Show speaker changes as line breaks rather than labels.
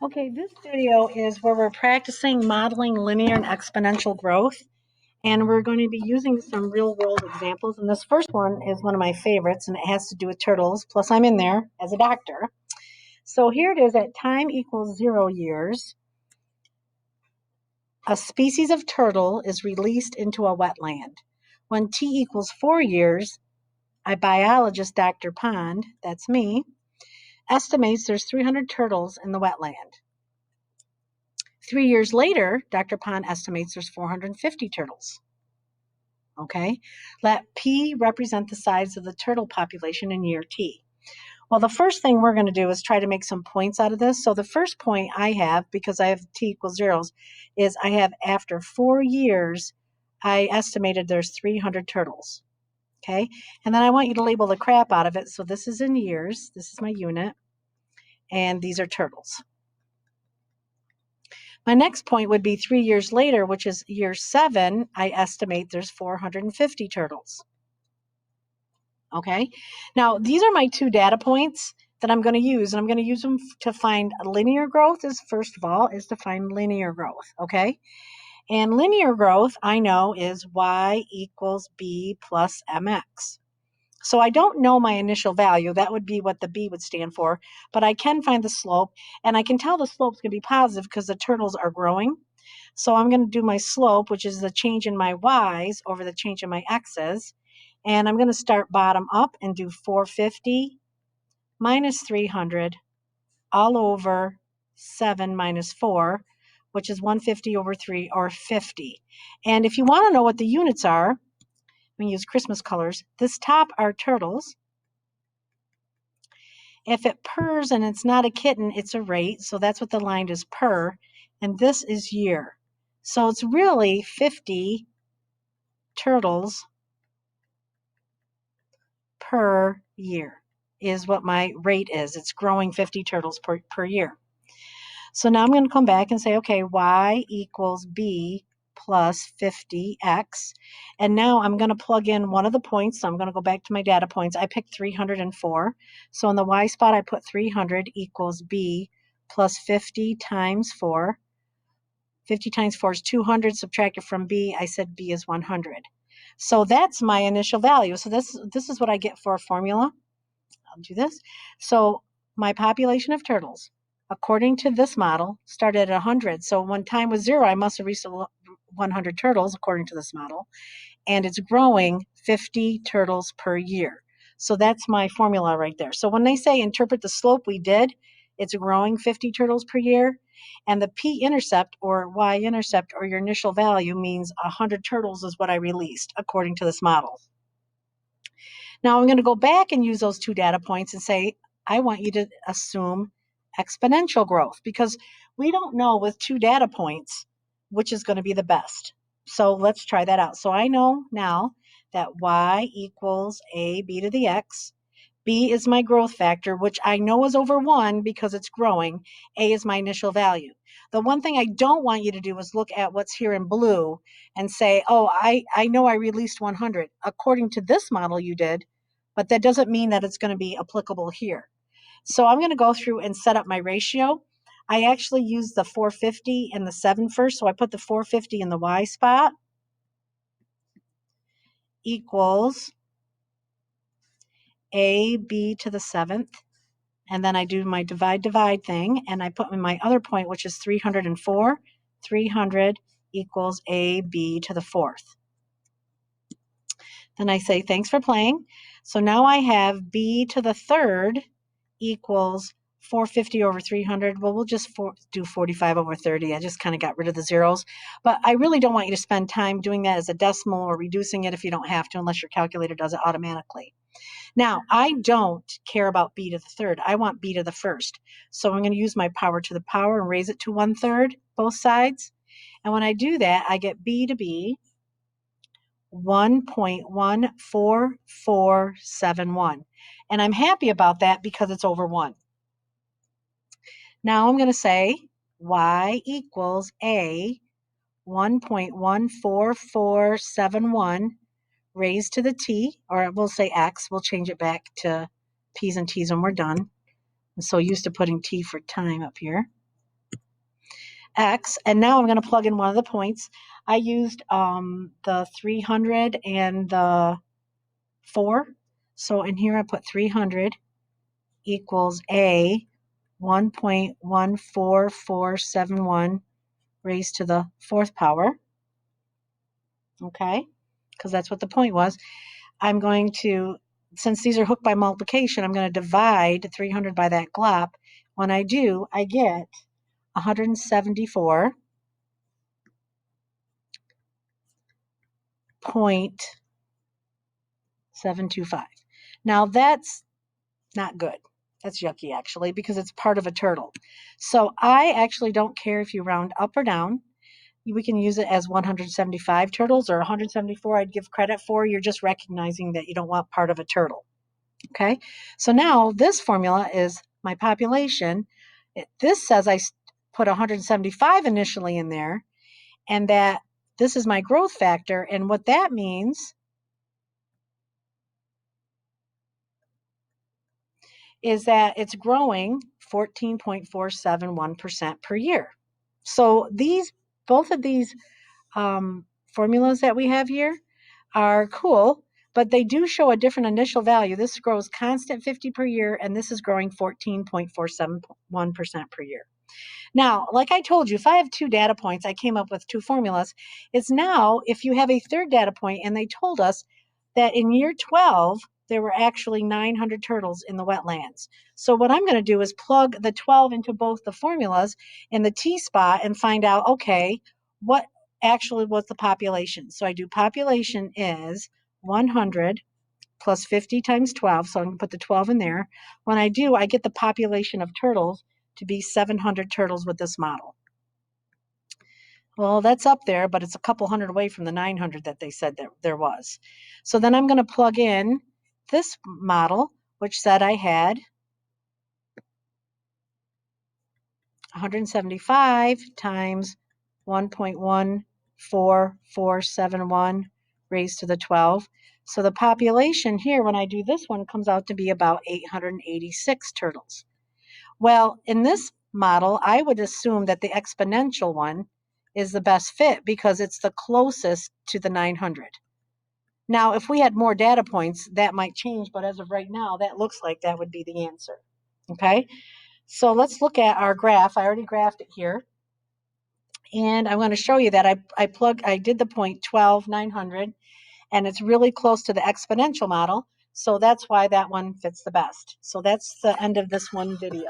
Okay, this video is where we're practicing modeling linear and exponential growth, and we're going to be using some real-world examples. And this first one is one of my favorites, and it has to do with turtles, plus I'm in there as a doctor. So here it is at time equals 0 years. A species of turtle is released into a wetland. When t equals 4 years, a biologist, Dr. Pond, that's me, estimates there's 300 turtles in the wetland. 3 years later, Dr. Pond estimates there's 450 turtles. Okay, let P represent the size of the turtle population in year T. Well, the first thing we're going to do is try to make some points out of this. So the first point I have, because I have T equals 0, is I have after 4 years, I estimated there's 300 turtles. Okay, and then I want you to label the crap out of it. So this is in years, this is my unit, and these are turtles. My next point would be 3 years later, which is year 7, I estimate there's 450 turtles. Okay, now these are my two data points that I'm going to use, and I'm going to use them to find linear growth. Is first of all is to find linear growth. Okay, and linear growth I know is y equals b plus mx. So I don't know my initial value. That would be what the b would stand for, but I can find the slope, and I can tell the slope's going to be positive because the turtles are growing. So I'm going to do my slope, which is the change in my y's over the change in my x's. And I'm going to start bottom up and do 450 minus 300 all over 7 minus 4, which is 150 over 3, or 50. And if you want to know what the units are, I'm going to use Christmas colors. This top are turtles. If it purrs and it's not a kitten, it's a rate. So that's what the line is, per. And this is year. So it's really 50 turtles per year is what my rate is. It's growing 50 turtles per year. So now I'm going to come back and say, okay, y equals b plus 50x. And now I'm going to plug in one of the points. So I'm going to go back to my data points. I picked 304. So in the y spot, I put 300 equals b plus 50 times 4. 50 times 4 is 200. Subtract it from b. I said b is 100. So that's my initial value. So this is what I get for a formula. I'll do this. So my population of turtles, according to this model, started at 100. So when time was 0, I must have reached 100 turtles, according to this model. And it's growing 50 turtles per year. So that's my formula right there. So when they say interpret the slope, we did. It's growing 50 turtles per year. And the p-intercept, or y-intercept, or your initial value, means 100 turtles is what I released, according to this model. Now I'm going to go back and use those two data points and say, I want you to assume exponential growth, because we don't know with two data points which is going to be the best. So let's try that out. So I know now that y equals a b to the x. B is my growth factor, which I know is over 1 because it's growing. A is my initial value. The one thing I don't want you to do is look at what's here in blue and say, oh, I know I released 100. According to this model you did, but that doesn't mean that it's going to be applicable here. So I'm going to go through and set up my ratio. I actually used the 450 and the 7 first, so I put the 450 in the y spot equals a b to the 7th. And then I do my divide thing, and I put in my other point, which is 304. 300 equals ab to the 4th. Then I say, thanks for playing. So now I have b to the 3rd equals 450 over 300. Well, we'll just do 45 over 30. I just kind of got rid of the zeros. But I really don't want you to spend time doing that as a decimal or reducing it if you don't have to, unless your calculator does it automatically. Now, I don't care about b to the 3rd. I want b to the 1st. So I'm going to use my power to the power and raise it to 1/3, both sides. And when I do that, I get b to be 1.14471. And I'm happy about that because it's over 1. Now I'm going to say y equals a 1.14471 raised to the t, or we'll say x. We'll change it back to p's and t's when we're done. I'm so used to putting t for time up here. x, and now I'm going to plug in one of the points. I used the 300 and the 4. So in here I put 300 equals a 1.14471 raised to the 4th power. Okay, because that's what the point was. I'm going to, since these are hooked by multiplication, I'm going to divide 300 by that glop. When I do, I get 174.725. Now that's not good. That's yucky, actually, because it's part of a turtle. So I actually don't care if you round up or down. We can use it as 175 turtles or 174 I'd give credit for. You're just recognizing that you don't want part of a turtle. Okay, so now this formula is my population. This says I put 175 initially in there, and that this is my growth factor. And what that means is that it's growing 14.471% per year. So both of these formulas that we have here are cool, but they do show a different initial value. This grows constant 50 per year, and this is growing 14.471% per year. Now, like I told you, if I have 2 data points, I came up with 2 formulas. It's now, if you have a 3rd data point, and they told us that in year 12, there were actually 900 turtles in the wetlands. So what I'm going to do is plug the 12 into both the formulas in the T spot and find out, okay, what actually was the population. So I do population is 100 plus 50 times 12, so I'm going to put the 12 in there. When I do, I get the population of turtles to be 700 turtles with this model. Well, that's up there, but it's a couple hundred away from the 900 that they said that there was. So then I'm going to plug in this model, which said I had 175 times 1.14471 raised to the 12. So the population here, when I do this one, comes out to be about 886 turtles. Well, in this model, I would assume that the exponential one is the best fit because it's the closest to the 900. Now, if we had more data points, that might change, but as of right now, that looks like that would be the answer. Okay, so let's look at our graph. I already graphed it here. And I'm going to show you that I did the point 12, 900, and it's really close to the exponential model. So that's why that one fits the best. So that's the end of this one video.